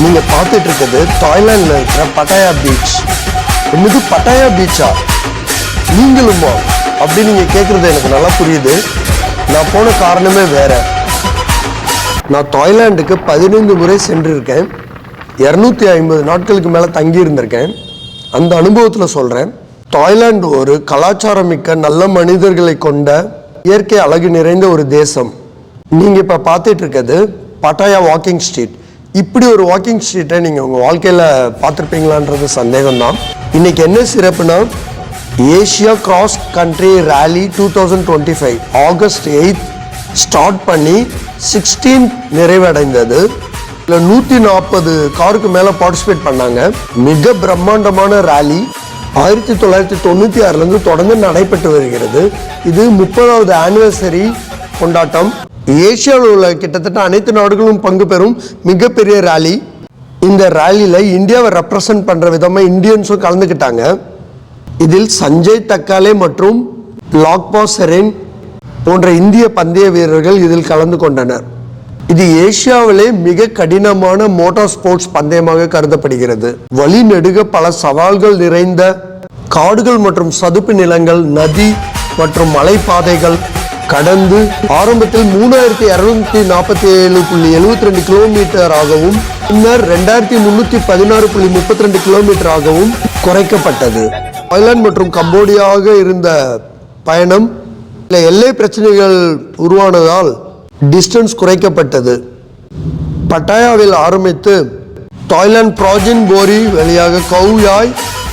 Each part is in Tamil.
நீங்க பார்த்துட்டு இருக்கிறது தாய்லாந்துல இருக்கிற பட்டாயா பீச். என்னது பட்டாயா பீச்சா? நீங்களுமா அப்படி நீங்க கேட்கறது எனக்கு நல்லா புரியுது. நான் போன காரணமே வேற. நான் தாய்லாந்துக்கு 15 முறை சென்றிருக்கேன். 250 நாட்களுக்கு மேல தங்கி இருந்திருக்கேன். அந்த அனுபவத்துல சொல்றேன். தாய்லாந்து ஒரு கலாச்சாரம் மிக்க நல்ல மனிதர்களை கொண்ட இயற்கை அழகு நிறைந்த ஒரு தேசம். நீங்க இப்ப பார்த்துட்டு இருக்கிறது பட்டாயா வாக்கிங் ஸ்ட்ரீட். இப்படி ஒரு வாக்கிங் ஸ்ட்ரீட்டை நீங்க உங்க வாழ்க்கையில பார்த்துருப்பீங்களான்றது சந்தேகம்தான். இன்னைக்கு என்ன சிறப்புனா, Asia cross country rally 2025 August 8 start பண்ணி 16 நிறைவடைந்தது. இதில் 140 காருக்கு மேலே பார்ட்டிசிபேட் பண்ணாங்க. மிக பிரம்மாண்டமான ரேலி 1996 தொடர்ந்து நடைபெற்று வருகிறது. இது 30வது ஆனிவர்சரி கொண்டாட்டம். ஏசியாவில் உள்ள கிட்டத்தட்ட அனைத்து நாடுகளும் பங்கு பெறும் மிகப்பெரிய ரேலி. இந்த ரேலியில் இந்தியாவை ரெப்ரசன்ட் பண்ணுற விதமாக இந்தியன்ஸும் கலந்துக்கிட்டாங்க. இதில் சஞ்சய் தக்காலே மற்றும் லாக்பா செரின் போன்ற இந்திய பந்தய வீரர்கள் இதில் கலந்து கொண்டனர். இது ஏசியாவிலே மிக கடினமான மோட்டார் ஸ்போர்ட்ஸ் பந்தயமாக கருதப்படுகிறது. வழி நெடுக பல சவால்கள் நிறைந்த காடுகள் மற்றும் சதுப்பு நிலங்கள், நதி மற்றும் மலைப்பாதைகள் கடந்து ஆரம்பத்தில் 3247.72 கிலோமீட்டர் ஆகவும் பின்னர் 2316.32 கிலோமீட்டர் ஆகவும் குறைக்கப்பட்டது. தாய்லாந்து மற்றும் கம்போடியாவாக இருந்த பயணம் எல்லை பிரச்சனைகள் உருவானதால் டிஸ்டன்ஸ் குறைக்கப்பட்டது. பட்டாயாவில் ஆரம்பித்து தாய்லாந்து பிராஜின் போரி வழியாக கவுயாய்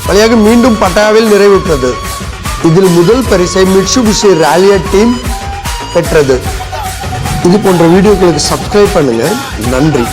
வழியாக மீண்டும் பட்டாயாவில் நிறைவுற்றது. இதில் முதல் பரிசை மிட்சுபிஷி ராலியர் டீம் பெற்றது. இது போன்ற வீடியோக்களுக்கு சப்ஸ்கிரைப் பண்ணுங்க. நன்றி.